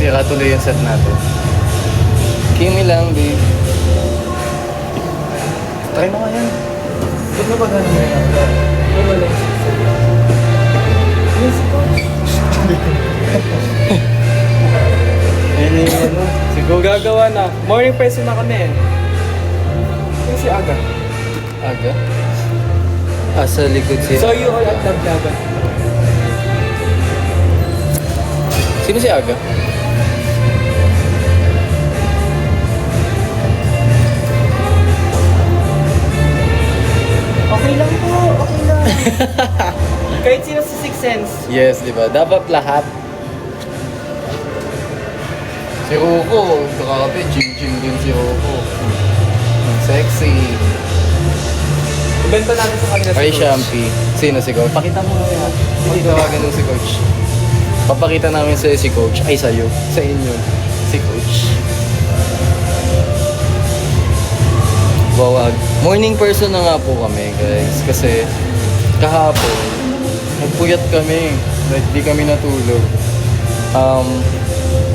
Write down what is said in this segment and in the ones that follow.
Tira tuloy yung set natin. Kimi lang, babe. Try mo nga yan. Ba't na ba gano'n na yan? Wala. Yes, coach. Yan yung ano. Siguro Gagawa na. Morning person na kami eh. Yung si Aga. aga. Sa likod siya. So you all at Dabdaban. Sino si Aga? Okay lang po, okay lang. Kahit sino sa Sixth Sense. Yes, di ba? Dapat lahat. Si Rocco, grabe, ching-ching din si Rocco. Ang sexy. Ibenta natin sa kanila Ay, Coach. Shampy. Sino si Coach? Pakita mo nga yan. Hindi tawagan mo si Coach. Papakita namin sa'yo si Coach. Ay, sa'yo. Sa inyo. Si Coach. Wawag. Morning person na nga po kami, guys. Kasi kahapon, nagpuyat kami. Like, di kami natulog.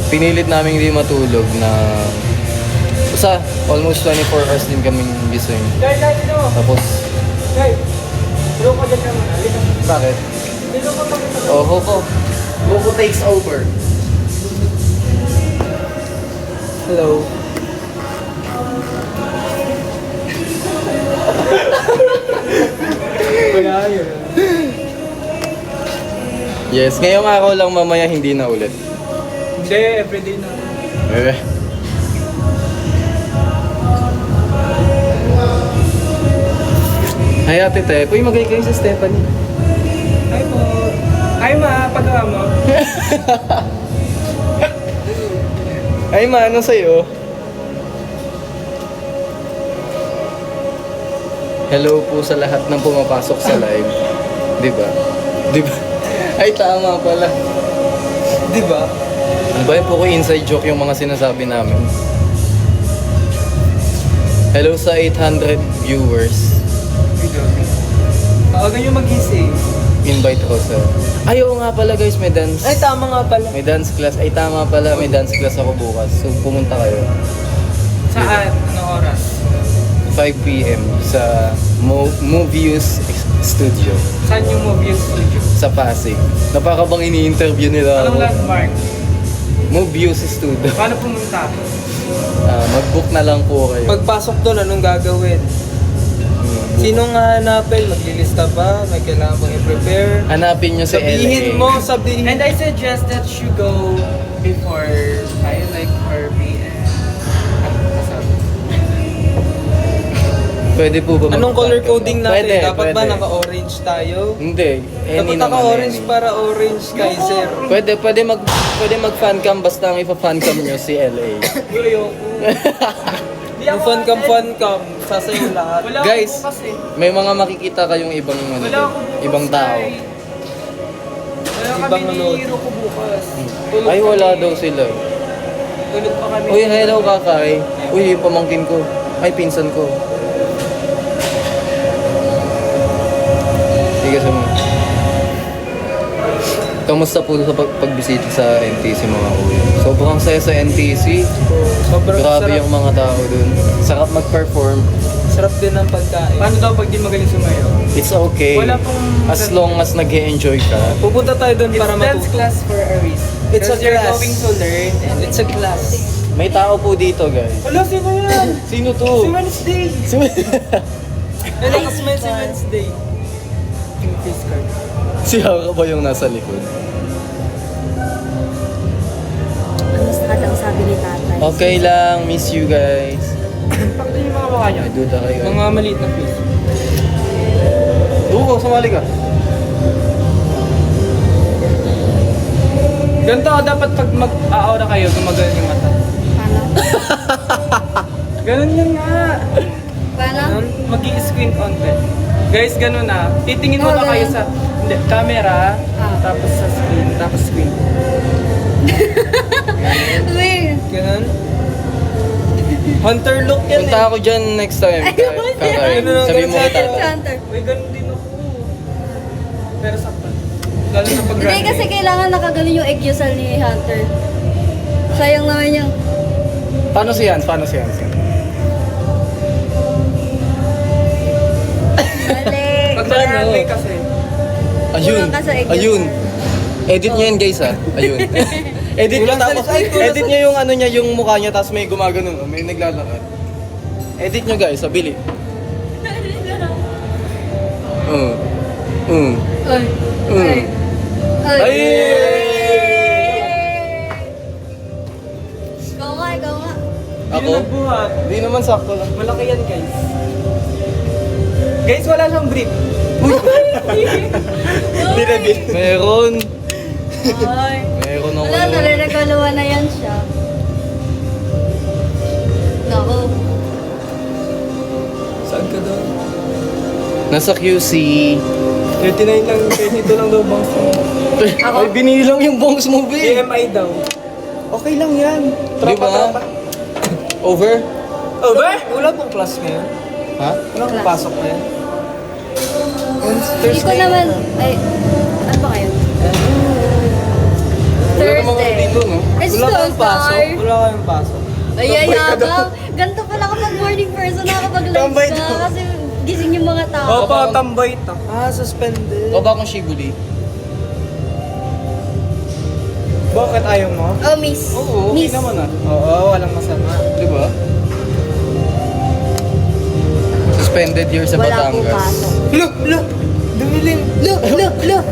Pinilit namin hindi matulog na almost 24 hours din kaming gising. Guys, no. Tapos, Guys, tulong ka dyan naman. Halika. bakit? Tulong ka pakita. Oh, Coco. Coco takes over. Hello. Wala yun. Yes, ngayong araw lang mamaya hindi na ulit. Hindi, everyday na. Eh. Ay, ate te. Uy, magay kayo sa Stephanie. Hi po. Hi ma, pagawa mo. Ay, ma, ano sa'yo? Hello po sa lahat ng pumapasok sa live. Di ba? Di ba? Ay, tama pala. Di ba? Ano ba yun po ko inside joke yung mga sinasabi namin? Hello sa 800 viewers. Huwag nyo magising. Invite ko sa... Ay, oo nga pala guys, may dance. Ay, tama nga pala. May dance class. Ay, tama pala, may dance class ako bukas. So, pumunta kayo. Saan? Anong oras? 5 p.m. sa Movius Studio Saan yung movie studio? sa Pasig. Napakabang ini-interview nila Anong ako. landmark? Movius Studio. Paano pumunta? Mag-book na lang po kayo. Pagpasok doon, anong gagawin? Sinong hahanapin? Maglilista ba? May kailangan bang i-prepare? Hanapin nyo si Sabihin LA. mo, sabihin. And I suggest that you go before tayo, like 4 p.m. Pwede po ba Anong color coding natin? Pwede, Dapat ba pwede. naka-orange tayo? Hindi. Dapat Any naman. naka-orange any. para orange Kaiser. Pwede mag-fan cam basta ang ipa-fan cam nyo si LA. Ayoko. Yung fun cam, sasayo lahat. Wala Guys, ako bukas eh. May mga makikita kayong ibang ano, Wala ako bukas ibang tao. eh. Wala kami Ibang ni load. Hiro ko bukas. Ay, wala daw sila. Tulog pa kami. Uy, hello kakay. Uy, pamangkin ko. Ay, pinsan ko. Sige sa mga. Kamusta po sa pagbisita sa NTC mga kuya? Sobrang saya sa NTC. Sobrang Grabe sarap. yung mga tao dun. Sarap mag-perform. Sarap din ang pagkain. Paano daw pag di magaling sumayaw? It's okay. Wala pong- As long as nag-e-enjoy ka. Pupunta tayo doon It's para dance matuto. class for a reason. It's a Because you're class. going to learn and It's a class. May tao po dito, guys. Wala, sino yan? Sino to? Si Wednesday. Hello, kasmain si Wednesday. Yung face card. Si Haka ba yung nasa likod? Kamusta ka daw sabi ni tatay? Okay lang, miss you guys. Pakita yung mga mukha niyo. Ay, duda kayo. Mga maliit na face. Dugo, sumali ka. Ganito dapat pag mag-aura kayo, gumagano yung mata. Paano? Ganun yun nga. Paano? Mag-i-screen on ka. Guys, ganun na. Titingin mo Oh, na kayo ganun. sa camera, Ah. tapos sa screen, tapos screen. Weird. Ganun. Hunter look yan Punta eh. ako dyan next time. Ayoko Kakay. dyan. Sabi mo Ganun kita. sa Hunter. Uy, ganun din ako. Pero sakto. Lalo na pag Hindi kasi kailangan nakagaling yung eggusal ni Hunter. Paano si Hans? Paano si Hans? Mali. Pag marami kasi. Ayun. Kulang ka sa egg. Ayun. Edit nyo yan guys ha. Ayun. Edit nyo Kulang sa- tapos. ay, kulang Edit sa- nyo yung ano niya, yung mukha niya tapos may gumaganon. May naglalakad. Edit nyo guys, sabili. Ay. Ay. Ay. Ay! Ikaw nga, ikaw nga. Ako? Nagbuhat. Di naman sakto lang. Malaki yan, guys. Guys, wala siyang brief. Di na din. Meron. Ay. Meron ako. Wala, nare-regalawan na yan siya. Nako. Saan ka daw? Nasa QC. 39 lang, 22 lang daw bangs mo. Ay, binilang yung bongs mo, be. BMI daw. Okay lang yan. Di ba? Over? Over? Wala pong class ngayon. Ha? Wala pong Class. pasok ngayon. Hindi ko naman, ay, ano ba kayo? Wala namang Thursday. dito, no? Ay, Wala kayong Star. pasok. Wala kayong pasok. Ay, yabang. Ganito pala kapag morning person nakakapag-live Tambay ka. daw. Kasi gising yung mga tao. Opo, tambay ito. Ah, suspended. O ba akong Shibuli? Bakit ayaw mo? Oh, miss. Oo, okay Miss. naman ah. Oo, walang masama. Di ba? Suspended year sa Wala pong Batangas. pasok. Look! Look! Dumilim! Look, look, look.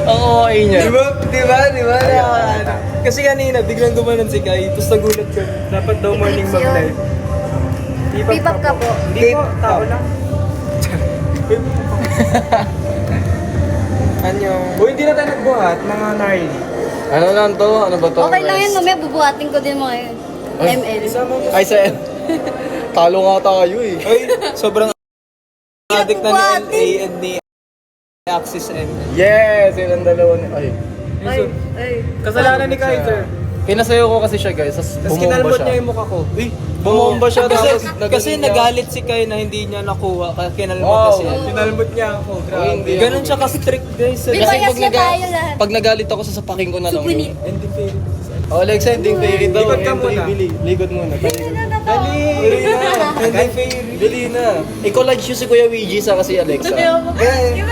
Ang okay niya. Di ba? Di ba? Di ba? Nakakaano. Kasi kanina, biglang gumanon si Kai. Tapos nagulat ko. Dapat daw morning Ano yun? mag-live. Pipap ka po. Hindi po, tao lang. Ano? Uy, hindi na tayo nagbuhat, mga gnarly. Ano lang to? Ano ba to? Okay lang yan, Rest? mamaya bubuhatin ko din mo ngayon. Ay. ML. Isama mo. Ay, sa... Talo nga tayo eh. Uy, sobrang addict na ni Bubuhatin. LA and ni Axis M. Yes! Yun ang dalawa ni... Ay. Ay, ay. Kasalanan ni Kaiser. Pinasayo ko kasi siya guys. Tapos Tapos bumomba kinalbot siya. niya yung mukha ko. Uy, bumomba siya. Kasi, tapos kasi nagaling niya. nagalit si Kai na hindi niya nakuha. Kaya kinalbot Wow. kasi. Kinalbot niya ako. Grabe. hindi Ganun ako. siya ka-strict guys. May Kasi bias pag, na tayo lahat. pag nagalit ako, sasapakin ko na lang. Supunit. Ending fail. Oh, like sending fairy daw. Likod ka Entry, muna. Bili. Likod muna. Dali! Dali na. Ending fail. Dali na. I-collage yun si Kuya Ouija sa kasi Alexa. Iba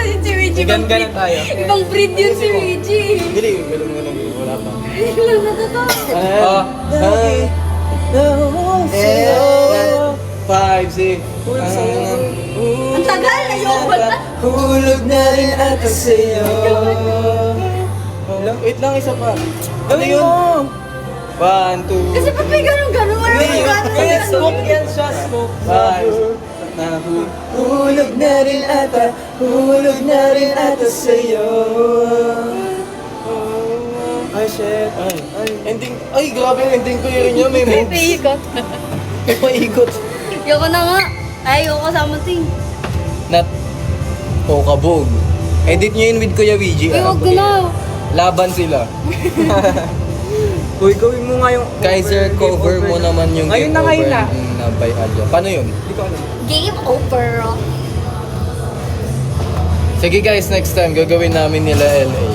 din si Luigi. Igan ka na tayo. Ibang breed yun si Luigi. Dali, galong mo lang. Wala pa. Hindi lang natatawa. Ah, five, six. Ang tagal, ayoko na. Hulog na rin ata sa'yo. Wait lang, isa pa. Ano yun? One, two. Kasi ba't may ganun-ganun? Wala Hindi, nang ganun. kaya smoke yan siya, smoke. Five. Hulog na rin ata, hulog na rin ata sa'yo. Ay, shit. Ay, ending. Ay, grabe yung ending ko yun niya. May May moves. paikot. May paikot. Ayoko na nga. Ayoko kasama to eh. Not. Oh, kabog. Edit nyo yun with Kuya Ouija. Uy, wag ko na. Laban sila. Uy, gawin mo nga yung Kaiser, cover mo naman yung Ngayon game na, ngayon over na. na by Alja. Paano yun? Hindi ko alam. Game over. Sige guys, next time gagawin namin nila LA.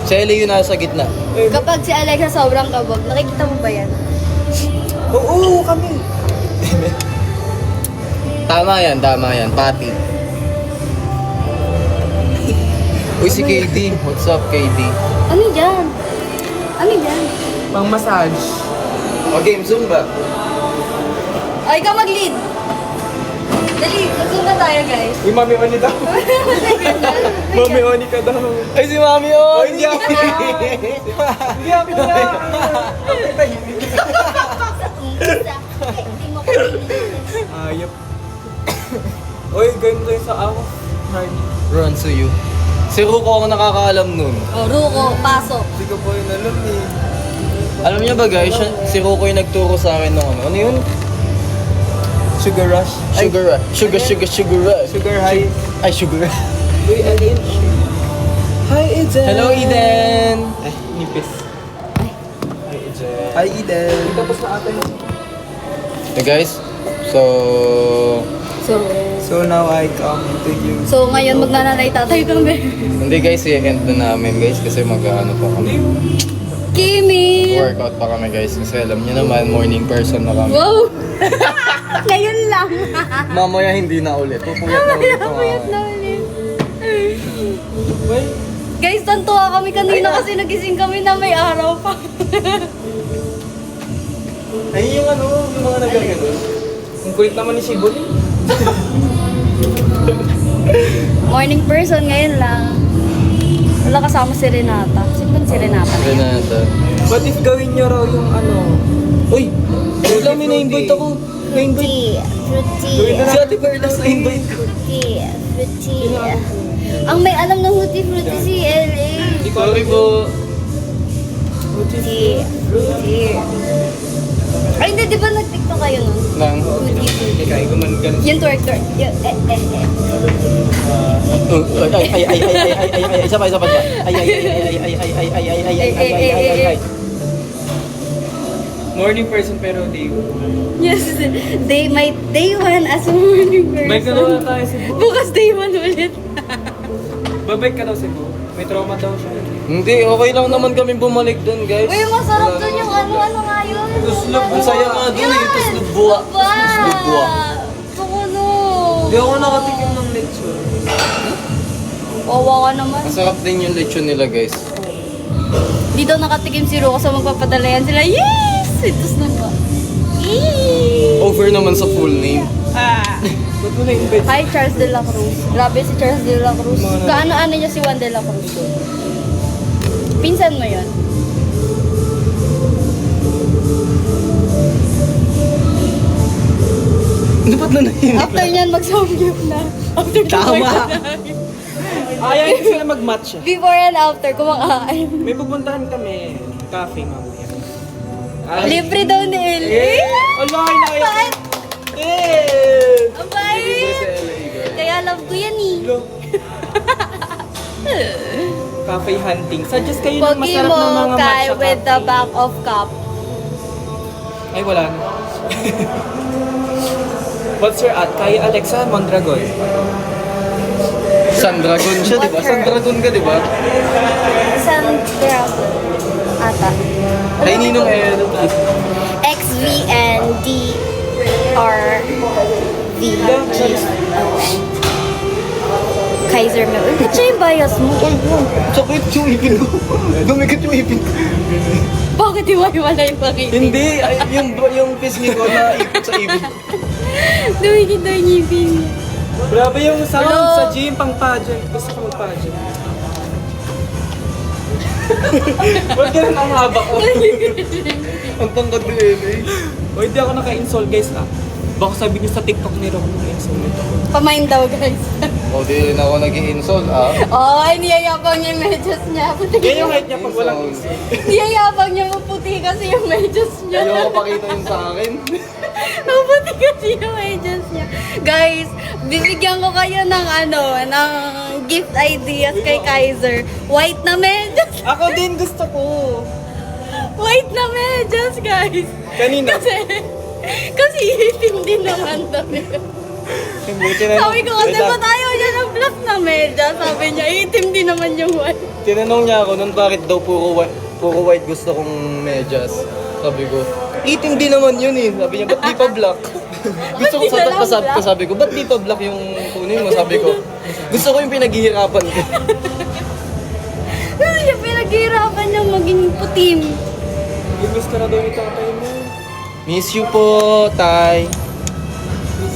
Si LA yung nasa gitna. Kapag si Alexa sobrang kabog, nakikita mo ba yan? Oo, kami. Tama yan, Pati. Uy, si KD. What's up, KD? Ano yan? Ano yan? Pang massage. O game, Zumba. Ay, ikaw mag-lead. Dali, mag-zoom na tayo guys. Uy, Mami Oni daw. Mami Oni ka daw. Ay, si Mami, oh! Uy, hindi ako. Hindi ako na. Hindi mo ko Ayop. Uy, ganito yung sa ako. Hardy. Run to you. Si Ruko ang nakakaalam nun. Oh, Ruko, pasok. Hindi ko po yun alam eh. Alam niyo ba guys, si Ruko yung nagturo sa akin ng ano. Ano yun? Sugar rush. Sugar rush. Sugar rush. Sugar high. Ay, sugar rush. Uy, Eden. Hi, Eden. Hello, Eden! Ay, nipis. Hi, Eden. Tapos na ata yun. Hey guys, So now I come to you. So ngayon magnananay tatay kami. hindi guys, i-end na namin guys kasi mag-ano pa kami. Kimi! Mag-workout pa kami guys kasi alam niyo naman, morning person na kami. Wow! Ngayon lang. Mamaya hindi na ulit. Pupuyat na ulit. Puyat na ulit. Well, Guys, tantuwa kami kanina kasi nagising kami na may araw pa. ay yung ano, yung mga nagagano. Ang kulit naman ni Shibon. Morning person ngayon lang. Wala kasama si Renata. Sino ba si Renata na yan? Renata. What if gawin nyo raw yung ano? Uy! Wait lang, may na-invite ako. Na-invite. Gawin na Si Ate Perlas na invite ko. Ang may alam ng Huti-Frutti si LA. Sorry po. Frutti. Ay, hindi, di ba nag-tiktok kayo nun? Nang. Huti-Frutti. Ikaw, gumanon ka. Yung twerk. Yung Isa pa. Ay. Morning person pero day. Yes, day one as a morning person. Bike na daw tayo si Bo. Bukas day one ulit. Babike ka daw si Bo. May trauma daw siya. Hindi, okay lang naman kami bumalik doon guys. Uy, masarap dun yung ano nga yun. Ang saya nga dun eh, tas lubwa. Lubwa. Tukulo. Hindi ako nakatikim ng lechon. Wawa ka naman. Masarap din yung lechon nila guys. Dito nakatikim si Roko sa magpapadala yan sila. Yes! Itos na ba? Yee! Over naman sa full name. Ba't mo na-invite? Hi, Charles de la Cruz. Grabe si Charles de la Cruz. Kaano-ano niya si Juan de la Cruz. Pinsan mo yun? Ano ba't na nahinig? After niyan, mag-samgyup na. After Tama. Ayaw ko sila mag-match. Before and after, kumakain. May pupuntahan kami. Cafe mamaya. Libre daw ni Ellie. Allah, ay na kayo. Bait! Eh! Ang bait! Kaya love ko yan eh. Cafe hunting. Suggest kayo ng Pogi masarap mo, ng mga Kai, matcha with the cafe. back of cup. Ay, wala na. What's your at? Kay Alexa Mondragon. Sandragon siya, di ba? Sandragon ka, di ba? San Dragon. Ata. Ay, Ninong Ed. XVNDRVGON. Kaiser Milk. Uy, ba't siya yung bias mo? Sakit yung ipin ko. Dumikit yung ipin ko. Bakit iwaiwala yung pangipin? Hindi, ay, yung pisngi ko na ipit sa ipin ko. Dumikit na yung ngipin niya. Grabe yung sound Hello? sa gym, pang pageant. Gusto ko mag-pageant. Ba't ganun ang haba ko? Ang tangkad ni Eme. O hindi ako naka-install guys ah. Baka sabi niyo sa TikTok ni Rob naka-install nito. Pamain daw, guys. O, di rin ako nag-i-insol, ah. Oh, niyayabang yung medyas niya. Puti. Kaya yung height niya pag walang install. Niyayabang niya maputi kasi yung medyas niya. Ayaw ko pakita yun sa akin. Maputi kasi yung medyas niya. Guys, bibigyan ko kayo ng ng gift ideas kay Kaiser. White na medyas. Ako din gusto ko. White na medyas, guys. Kanina. Kasi itim din naman daw. Sabi ko kasi Wait lang. ba tayo niya ng black na medyas? Sabi niya, itim din naman yung white. Tinanong niya ako nun bakit daw puro white gusto kong medyas. Sabi ko, itim din naman yun eh. Sabi niya, ba't di pa black? Gusto ko di na lang black? sabi ko, ba't di pa black yung kunin mo? Sabi ko, gusto ko yung pinaghihirapan ko. Kasi siya pinaghihirapan niyang maging putim. Gusto ko na daw yung tatay mo. Miss you po, Tay.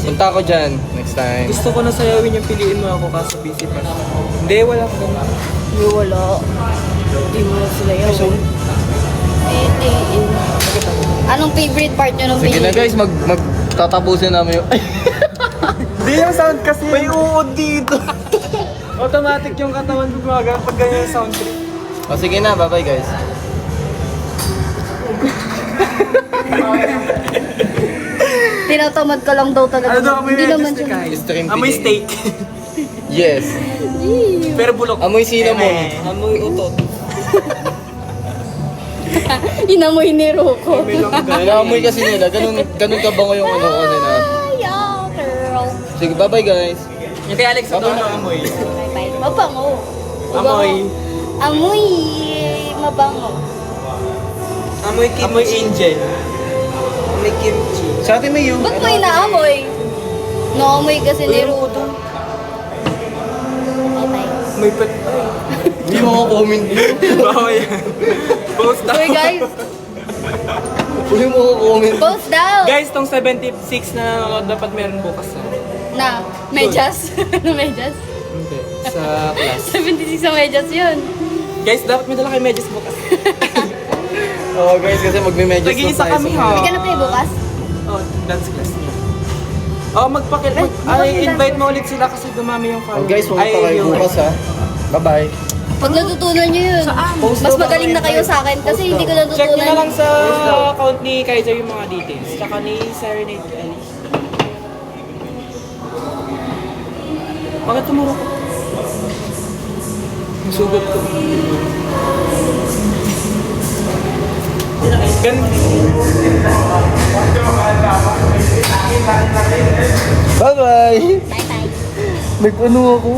Punta ako dyan next time. Gusto ko na sayawin yung piliin mo ako kaso busy pa. Hindi, wala ko ganun. Hindi, wala. Hindi mo na sila yun. Anong favorite part niyo ng Sige na video? guys, magtatapusin namin yung... Ay, Hindi yung sound kasi. may uod dito. Automatic yung katawan ko gumagana pag ganyan yung sound trip. O sige na, bye-bye guys. Tinatamad ka lang daw talaga. Ano daw kami Hindi naman register siya. kahit? Stream Amoy pili. steak. Yes. Pero bulok. Amoy cinnamon. Amoy utot. Inamoy ni Rocco. May langga. Inaamoy kasi nila, ganun kabango yung ano kasi na. Yeah, girl. Sige, bye-bye guys. Yung kay Alex ito ano amoy? Bye-bye. Mabango. Amoy. Amoy. Mabango. Amoy angel. Amoy kimchi. Sa atin may yung... Ba't mo inaamoy? Naamoy kasi ni Rudo. May pet. Hindi mo ako comment. Bawal yan. Post daw. Uy guys, Hindi mo ako comment. post daw. Guys, tong 76 na nanonood dapat meron bukas sa... Na, medyas. Ano medyas? Hindi. Sa class. 76 sa medyas yun. Guys, dapat may dala kayo medyas bukas. Oo guys, kasi magme-medyas Nag-iisa kami, ha? Bigyan na tayo bukas. Oh, dance class niya. Oh, invite mo ulit sila kasi dumami yung Oh, followers. guys, pumunta kayo bukas ha. Bye-bye. Pag natutunan nyo yun, Post mas daw ba magaling na kayo kayo? sa akin kasi hindi ko Check nyo na lang natutunan. sa account ni Kaiser yung mga details. Tsaka ni Serenade Ali. Bakit tumuro ko? Sugot ko. Bye-bye! Bye-bye. Nag-ano ako?